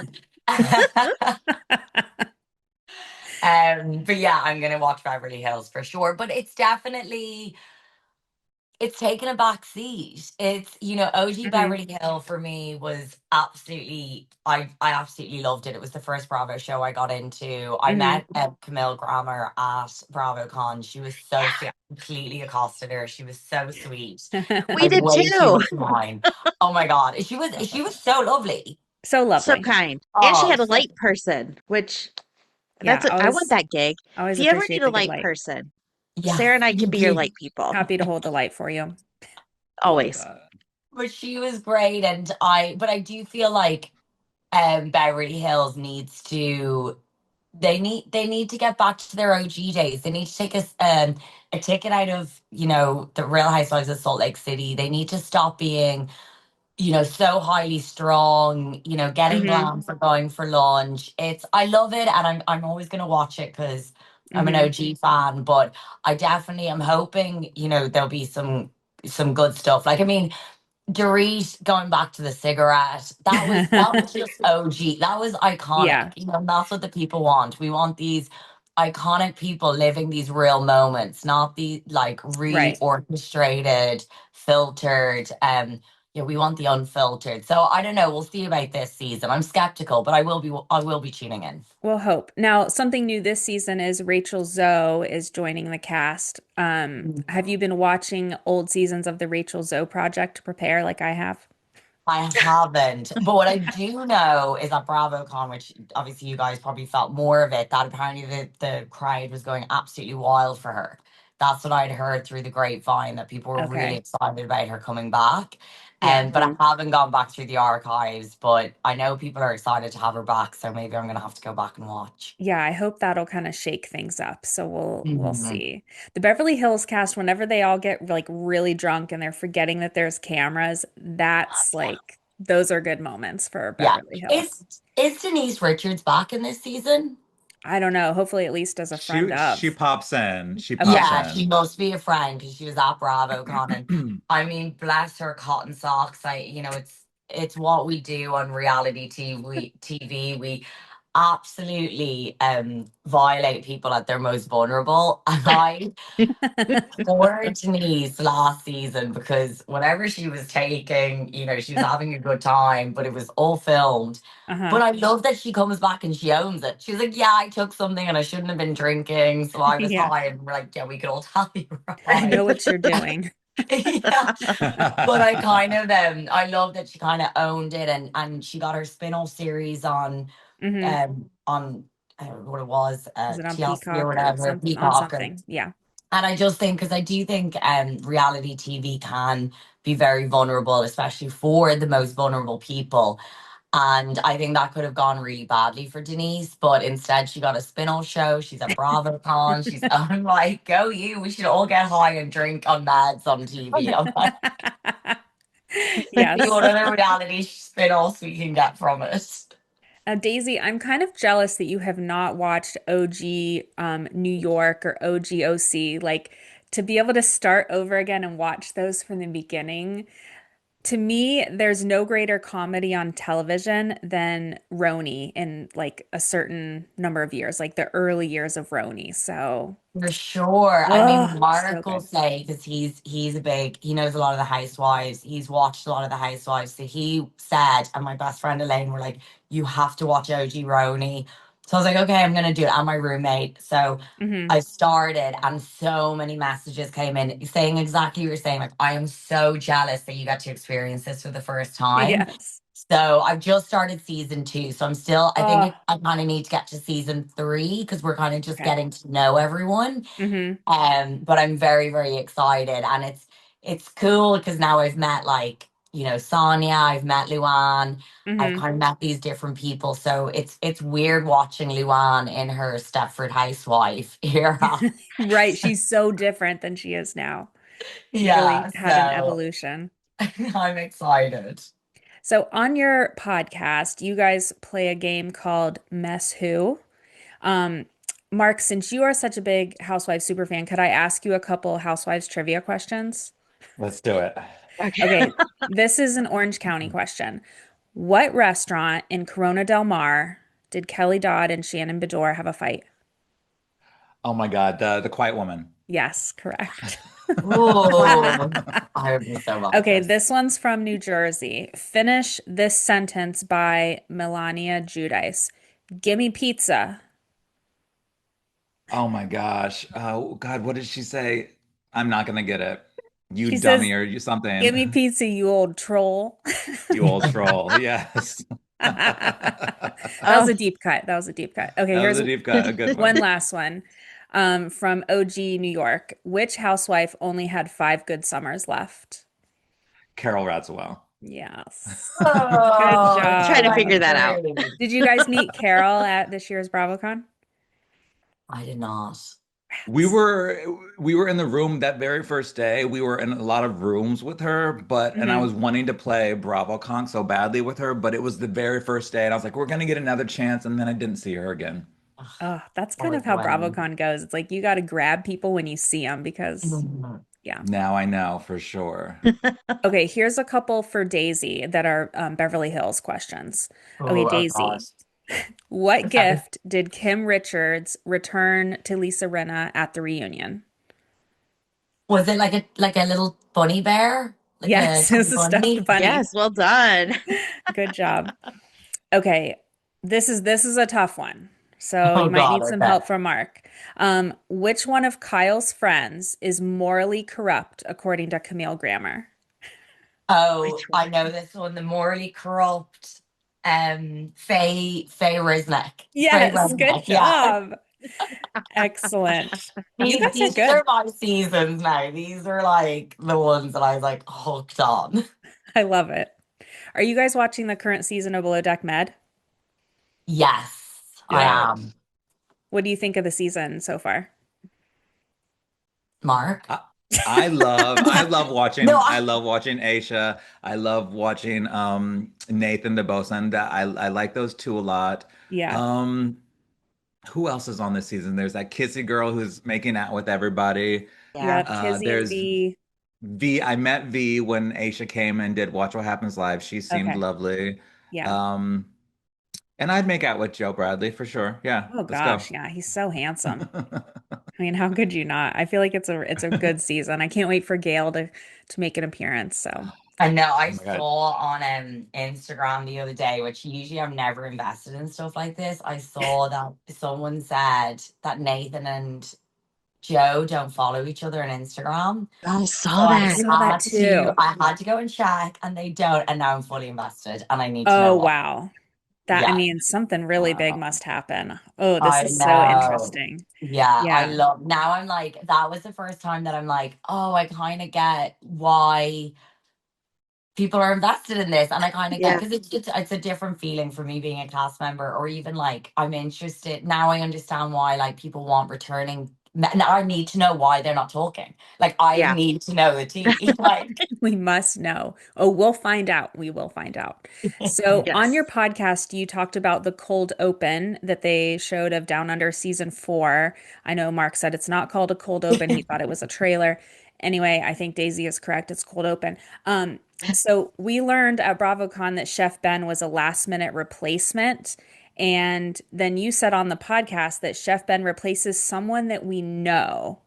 But yeah, I'm gonna watch Beverly Hills for sure. But it's taken a back seat. It's, OG Hmm. Beverly Hill for me was absolutely, I absolutely loved it. It was the first Bravo show I got into. I Hmm. met Camille Grammer at BravoCon. She was so sweet. I completely accosted her. She was so sweet. We Like did way too too. much wine. Oh my God. She was so lovely. So So lovely. kind. And she Oh, had a so light person, which Yeah, I want that gig. If always you ever need appreciate a the good light light. person, yes, Sarah and I you can be your do. light people. Happy to hold the light for you. Love Always. that. But she was great. But I do feel like Beverly Hills needs to they need to get back to their OG days. They need to take a ticket out of, the Real Housewives of Salt Lake City. They need to stop being, so highly strong, getting Hmm. glam for going for lunch. I love it, and I'm always gonna watch it because I'm an Hmm. OG fan, but I definitely am hoping, there'll be some good stuff. Like, I mean, Dorit going back to the cigarette, that was just OG. That was iconic. Yeah, And that's what the people want. We want these iconic people living these real moments, not the like right. reorchestrated, filtered. Yeah, we want the unfiltered. So I don't know. We'll see about this season. I'm skeptical, but I will be tuning in. We'll hope. Now, something new this season is Rachel Zoe is joining the cast. Have you been watching old seasons of the Rachel Zoe project to prepare like I have? I haven't. But what I do know is at BravoCon, which obviously you guys probably felt more of it, that apparently the crowd was going absolutely wild for her. That's what I'd heard through the grapevine, that people were really Okay. excited about her coming back. Yeah. But I haven't gone back through the archives, but I know people are excited to have her back, so maybe I'm gonna have to go back and watch. Yeah, I hope that'll kind of shake things up. So we'll Mhm. see. The Beverly Hills cast, whenever they all get like really drunk and they're forgetting that there's cameras, that's like those are good moments for Yeah. Beverly Hills. Is Denise Richards back in this season? I don't know. Hopefully at least as a friend She of. pops in. She pops Okay. Yeah, she in. must be a friend because she was at BravoCon, and I mean, bless her cotton socks. It's what we do on reality TV. We absolutely violate people at their most vulnerable. And I poor Denise last season, because whatever she was taking, she was having a good time, but it was all filmed. Uh-huh. But I love that she comes back and she owns it. She's like, yeah, I took something and I shouldn't have been drinking, so I was Yeah. high. And we're like, yeah, we could all tell you were I know high. what you're doing. Yeah. But I love that she kind of owned it, and she got her spin-off series Hmm. on what it was, Is it on TLC or Peacock or whatever, some on Peacock. something? Yeah. And I just think, because I do think reality TV can be very vulnerable, especially for the most vulnerable people. And I think that could have gone really badly for Denise, but instead she got a spin-off show. She's at BravoCon. I'm like, go you. We should all get high and drink on Mads on TV. I'm like, see Yes. what other reality spin-offs we can get from it. Now, Daisy, I'm kind of jealous that you have not watched OG New York or OG OC. Like to be able to start over again and watch those from the beginning. To me, there's no greater comedy on television than Roni in like a certain number of years, like the early years of Roni. So, For sure. I oh, mean, so Mark will good. say, because he knows a lot of the housewives. He's watched a lot of the housewives. So he said, and my best friend Elaine were like, you have to watch OG Roni. So I was like, okay, I'm gonna do it. And my roommate. So Hmm. I started, and so many messages came in saying exactly what you're saying. Like, I am so jealous that you got to experience this for the first time. Yes. So I've just started season two. So I think Oh, I kind of need to get to season three because we're kind of just okay. getting to know everyone. Hmm. But I'm very, very excited, and it's cool because now I've met like Sonia, I've met Luann, I've Hmm. kind of met these different people. So it's weird watching Luann in her Stepford housewife era. Right. She's so different than she is now. She really Yeah, had an so evolution. I'm excited. So on your podcast, you guys play a game called Mess Who. Um, Mark, since you are such a big Housewives superfan, could I ask you a couple Housewives trivia questions? Let's do it. Okay. Okay, this is an Orange County question. What restaurant in Corona Del Mar did Kelly Dodd and Shannon Bedore have a fight? Oh my God, the Quiet Woman. Yes, correct. Oh, I would be so well at Okay, this. this one's from New Jersey. Finish this sentence by Melania Giudice. Gimme pizza. Oh my gosh. Oh God, what did she say? I'm not gonna get it. You She says, dummy or you something. Gimme pizza, you old troll. You old troll. Yes. That was Oh, a deep cut. That was a deep cut. Okay, That was here's a deep cut, a good one one. last one from OG New York. Which housewife only had 5 good summers left? Carol Radziwill. Yes. Good Oh, trying to job. figure that out. 23. Did you guys meet Carol at this year's BravoCon? I did not. We Rats. were we were in the room that very first day. We were in a lot of rooms with her, and I Hmm. was wanting to play BravoCon so badly with her, but it was the very first day, and I was like, we're gonna get another chance, and then I didn't see her again. Ugh, Oh, that's I kind was of how winning. BravoCon goes. It's like you got to grab people when you see them because, Mhm. yeah. Now I know for sure. Okay, here's a couple for Daisy that are Beverly Hills questions. Okay, Oh Daisy, gosh. what Okay. gift did Kim Richards return to Lisa Rinna at the reunion? Was it like a little bunny bear? Like a Yes, it was tiny a stuffed bunny? bunny. Yes, well done. Good job. Okay, this is a tough one. So Oh you might God, need some okay. help from Mark. Which one of Kyle's friends is morally corrupt according to Camille Grammer? Which Oh, one? I know this one, the morally corrupt Faye Resnick. Faye Yes, good Resnick, yeah. job. Excellent. You These guys are these are good. my seasons now. These are like the ones that I was like hooked on. I love it. Are you guys watching the current season of Below Deck Med? Yes, I Yeah. am. What do you think of the season so far? Mark? I, I love No, watching Aisha. I love watching Nathan the bosun. That I like those two a lot. Yeah. Um who else is on this season? There's that Kizzi girl who's making out with everybody. Yeah. Yep. Kizzy and There's V. V. I met V when Aisha came and did Watch What Happens Live. She seemed Okay. lovely. Yeah. Um and I'd make out with Joe Bradley for sure. Yeah, Oh let's go. gosh, yeah, he's so handsome. I mean, how could you not? I feel like it's a good season. I can't wait for Gail to make an appearance. So, I know Oh I my God. saw on Instagram the other day, which usually I'm never invested in stuff like this. I saw that someone said that Nathan and Joe don't follow each other on Instagram. I So saw that. I saw that too. I had to go and check and they don't, and now I'm fully invested and I need to know Oh what. wow. That I Yeah. mean, something really big Wow. must happen. Oh, this I is so know. interesting. Yeah, I Yeah. love now I'm like that was the first time that I'm like, oh, I kind of get why people are invested in this, and I kind of get Yeah. because it's a different feeling for me being a cast member, or even like I'm interested now. I understand why like people want returning. Now I need to know why they're not talking. Like I Yeah. need to know the tea. Like We must know. Oh, we'll find out. We will find out. So, on Yes. your podcast, you talked about the cold open that they showed of Down Under season 4. I know Mark said it's not called a cold open. He thought it was a trailer. Anyway, I think Daisy is correct. It's cold open. So we learned at BravoCon that Chef Ben was a last minute replacement. And then you said on the podcast that Chef Ben replaces someone that we know.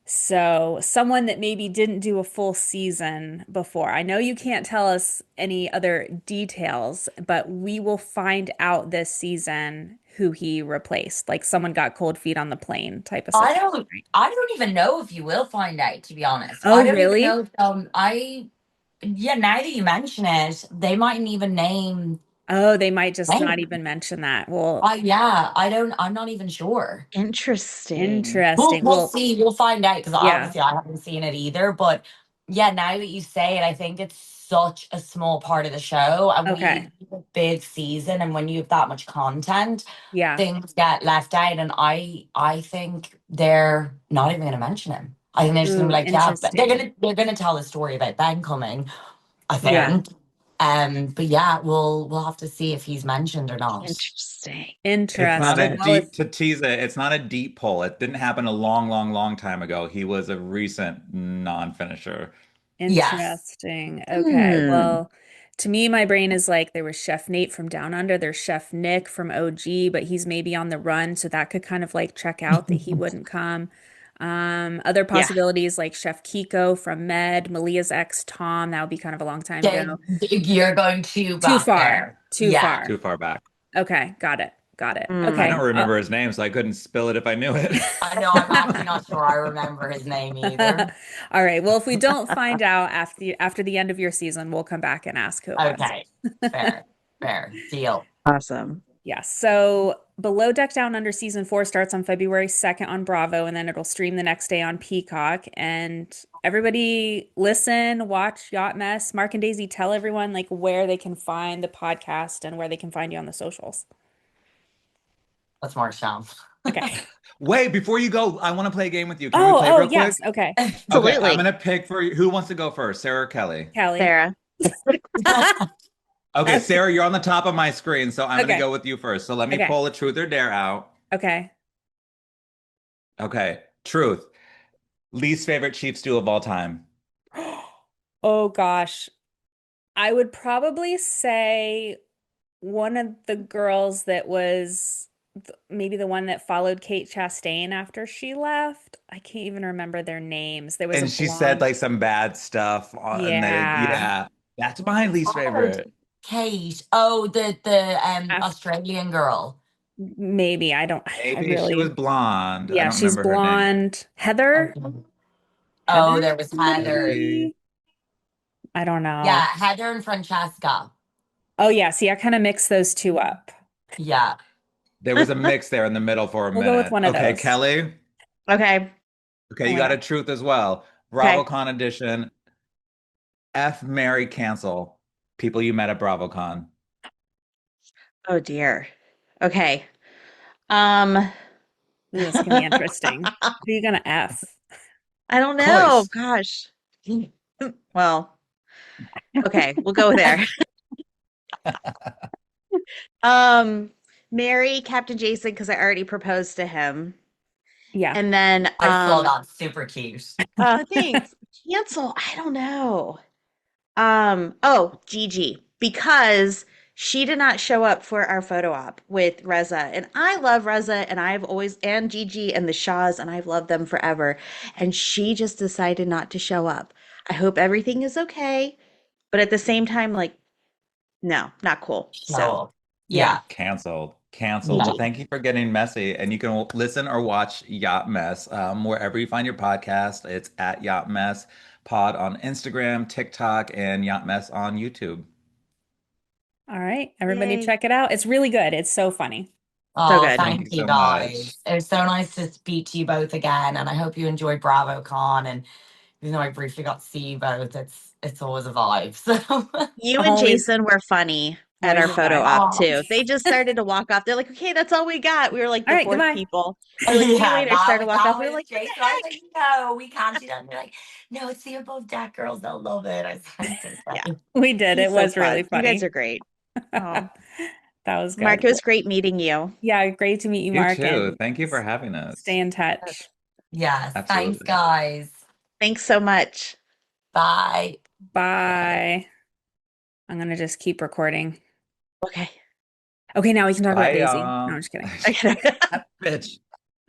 So, someone that maybe didn't do a full season before. I know you can't tell us any other details, but we will find out this season who he replaced. Like someone got cold feet on the plane type of I situation. don't Right? I don't even know if you will find out. To be honest, I Oh, don't even really? know. If, I yeah. Now that you mention it, they mightn't even name. Oh, they might just not Name. even mention that. Well, Yeah, I don't. I'm not even sure. Interesting. interesting. We'll Well, see. We'll find out because yeah. obviously I haven't seen it either. But Yeah, now that you say it, I think it's such a small part of the show, and Okay. we have a big season, and when you have that much content, Yeah. things get left out. And I think they're not even going to mention him. I think they're just going to Ooh, be like, yeah, but interesting. they're gonna tell the story about Ben coming. I Yeah. think. But yeah, we'll have to see if he's mentioned or not. Interesting. It's not a Interesting. Well, if deep to tease it. It's not a deep pull. It didn't happen a long, long, long time ago. He was a recent non-finisher. Yes. Interesting. Okay. Hmm. Well, to me, my brain is like there was Chef Nate from Down Under, there's Chef Nick from OG, but he's maybe on the run, so that could kind of like check out that he wouldn't come. Other Yeah. possibilities like Chef Kiko from Med, Malia's ex Tom, that would be kind of a long time ago. You're going too Too back far. there. Too Yeah. far. Too far back. Okay, got it. Got it. I Hmm. don't Okay. remember his name, so I couldn't spill it if I knew it. I know, I'm actually not sure I remember his name either. All right. Well, if we don't find out after the end of your season, we'll come back and ask who it was. Okay. Fair. Fair. Deal. Awesome. Yes. So Below Deck Down Under season 4 starts on February 2nd on Bravo, and then it'll stream the next day on Peacock. And everybody listen, watch Yacht Mess. Mark and Daisy, tell everyone like where they can find the podcast and where they can find you on the socials. That's more Sean. Okay. Wait, before you go, I want to play a game with you. Can we Oh, play oh, real yes. quick? Okay. Okay, I'm Absolutely. gonna pick for you. Who wants to go first, Sarah or Kelly? Kelly. Sarah. Okay, Okay. Sarah, you're on the top of my screen, so I'm gonna Okay. go with you first. So let me Okay. pull a truth or dare out. Okay. Okay, truth. Least favorite Chief stew of all time. Oh gosh. I would probably say one of the girls that was maybe the one that followed Kate Chastain after she left. I can't even remember their names. There was a And she said blonde. like some bad stuff and they, Yeah. yeah, that's my least Oh, favorite. Kate. Oh, the Af Australian girl. Maybe I Maybe she was really, blonde. I yeah, don't she's remember her name. blonde. Heather? Okay. Oh, Heather, there was Heather. Maybe. maybe? I don't Yeah, know. Heather and Francesca. Oh yeah, see, I kind of mixed those two up. Yeah. There was a mix there in the middle for a We'll go with minute. one of Okay, those. Kelly. Okay. Okay, Oh you my got a God. truth as well. Okay. BravoCon edition. F Mary cancel. People you met at BravoCon. Oh dear. Okay. Um, Ooh, this can be interesting. Who are you gonna F? I don't know. Close. Gosh. Well, okay, we'll go there. Um, marry Captain Jason because I already proposed to him. Yeah. And then I saw that. Super cute. thanks. Cancel. I don't know. Oh, Gigi, because she did not show up for our photo op with Reza. And I love Reza and I've always and Gigi and the Shaws and I've loved them forever. And she just decided not to show up. I hope everything is okay, but at the same time, like, no, not cool. So, So, Yeah. yeah. Canceled. Canceled. Yeah. Well, thank you for getting messy. And you can listen or watch Yacht Mess wherever you find your podcast. It's at Yacht Mess Pod on Instagram, TikTok, and Yacht Mess on YouTube. All right. Everybody yay. check it out. It's really good. It's so funny. So Oh, good. Thank thank you you so much. guys. It was so nice to speak to you both again. And I hope you enjoyed BravoCon. And even though I briefly got to see you both, it's always a vibe. So, You and Always, Jason were funny at always our a photo vibe. op oh, too. They just started to walk off. They're like, okay, that's all we got. We were like All the right, fourth goodbye. people. They're like, see you yeah, later. Started to walk that off. We were was like, what Jason. the I was heck? like, no, we can't do that. And they're like, no, it's the above deck girls. They'll love it. I was like, Yeah, okay. We did. it It was so was really fun. You guys funny. are great. Oh, That was Mark, good. it was great meeting you. Yeah, great to meet you, You Mark, too. and Thank you for having stay us. in touch. Yes. Thanks, Absolutely. guys. Thanks so much. Bye. Bye. I'm gonna just keep recording. Okay. Okay, now we can talk about Bye, Daisy. No, I'm y'all. just kidding. Okay. That bitch.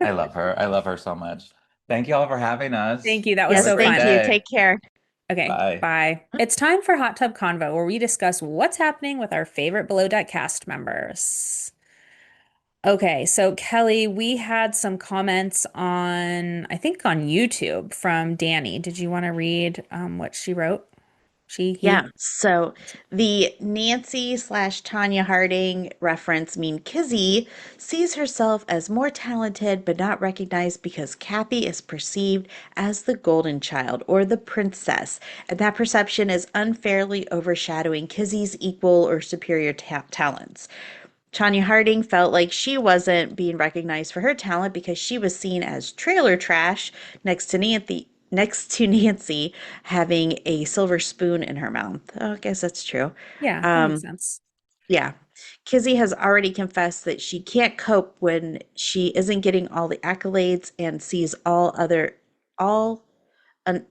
I love her. I love her so much. Thank you all for having us. Thank you. That was Have a Yes, so great thank fun. you. day. Take care. Okay, Bye. bye. It's time for Hot Tub Convo, where we discuss what's happening with our favorite Below Deck cast members. Okay, so Kelly, we had some comments on, I think on YouTube from Danny. Did you want to read what she wrote? She, Yeah, he. so the Nancy slash Tanya Harding reference mean Kizzi sees herself as more talented but not recognized because Kathy is perceived as the golden child or the princess, and that perception is unfairly overshadowing Kizzi's equal or superior talents. Tanya Harding felt like she wasn't being recognized for her talent because she was seen as trailer trash next to Nancy having a silver spoon in her mouth. Oh, I guess that's true. Yeah, that makes Um, sense. yeah. Kizzy has already confessed that she can't cope when she isn't getting all the accolades and sees all un,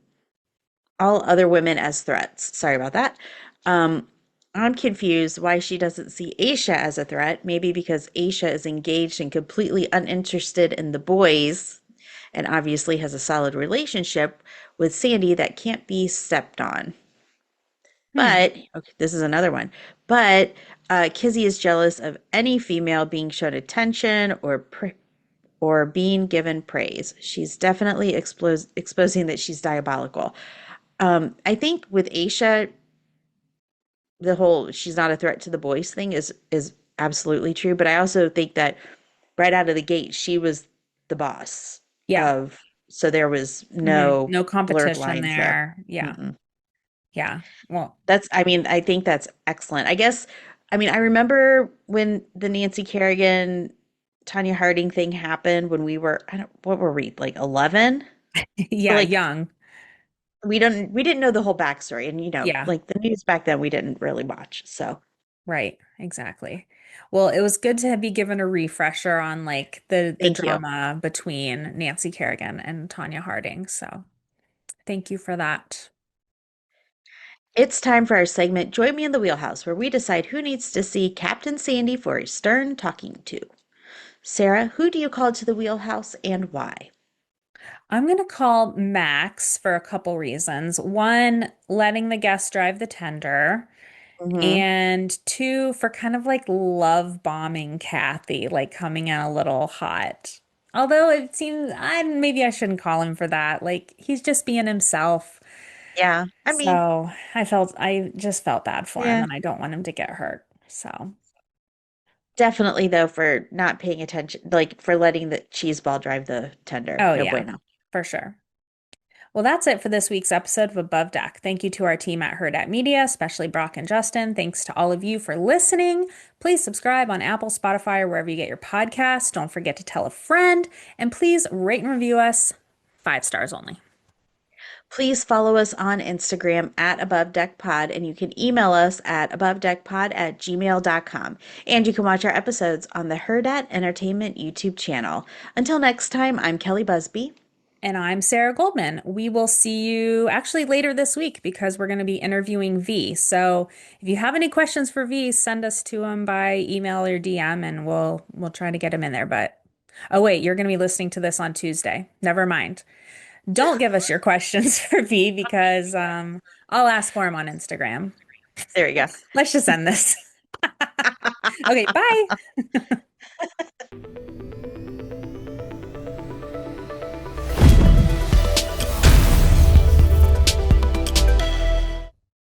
all other women as threats. Sorry about that. Um, I'm confused why she doesn't see Aisha as a threat. Maybe because Aisha is engaged and completely uninterested in the boys and obviously has a solid relationship with Sandy that can't be stepped on. Hmm. But, okay, this is another one. But Kizzy is jealous of any female being shown attention or being given praise. She's definitely exposing that she's diabolical. I think with Aisha, the whole she's not a threat to the boys thing is absolutely true. But I also think that right out of the gate, she was the boss Yeah. of, so there was no No blurred competition lines there. there. Yeah. Mm-mm. Yeah. Well, I mean, I think that's excellent. I guess, I mean, I remember when the Nancy Kerrigan, Tanya Harding thing happened when I don't, what were we, like 11? So yeah, like young. we didn't know the whole backstory, and Yeah. like the news back then we didn't really watch. So Right, exactly. Well, it was good to be given a refresher on like the thank you. drama between Nancy Kerrigan and Tonya Harding. So, thank you for that. It's time for our segment, Join Me in the Wheelhouse, where we decide who needs to see Captain Sandy for a stern talking to. Sarah, who do you call to the wheelhouse and why? I'm going to call Max for a couple reasons. One, letting the guest drive the tender, Hmm. and two, for kind of like love bombing Kathy, like coming in a little hot. Although it seems I maybe I shouldn't call him for that. Like he's just being himself. Yeah, I mean, So I just felt bad for him yeah, and I don't want him to get hurt. So, definitely though for not paying attention, like for letting the cheeseball drive the tender. oh No yeah, bueno. for sure. Well, that's it for this week's episode of Above Deck. Thank you to our team at Hurrdat Media, especially Brock and Justin. Thanks to all of you for listening. Please subscribe on Apple, Spotify, or wherever you get your podcasts. Don't forget to tell a friend, and please rate and review us 5 stars only. Please follow us on Instagram at abovedeckpod, and you can email us at abovedeckpod@gmail.com. And you can watch our episodes on the Hurrdat Entertainment YouTube channel. Until next time, I'm Kelly Busby. And I'm Sarah Goldman. We will see you actually later this week because we're going to be interviewing V. So if you have any questions for V, send us to him by email or DM and we'll try to get him in there. But oh wait, you're going to be listening to this on Tuesday. Never mind. Don't give us your questions for V because I'll ask for him on Instagram. There we go. Let's just end this. Okay, bye.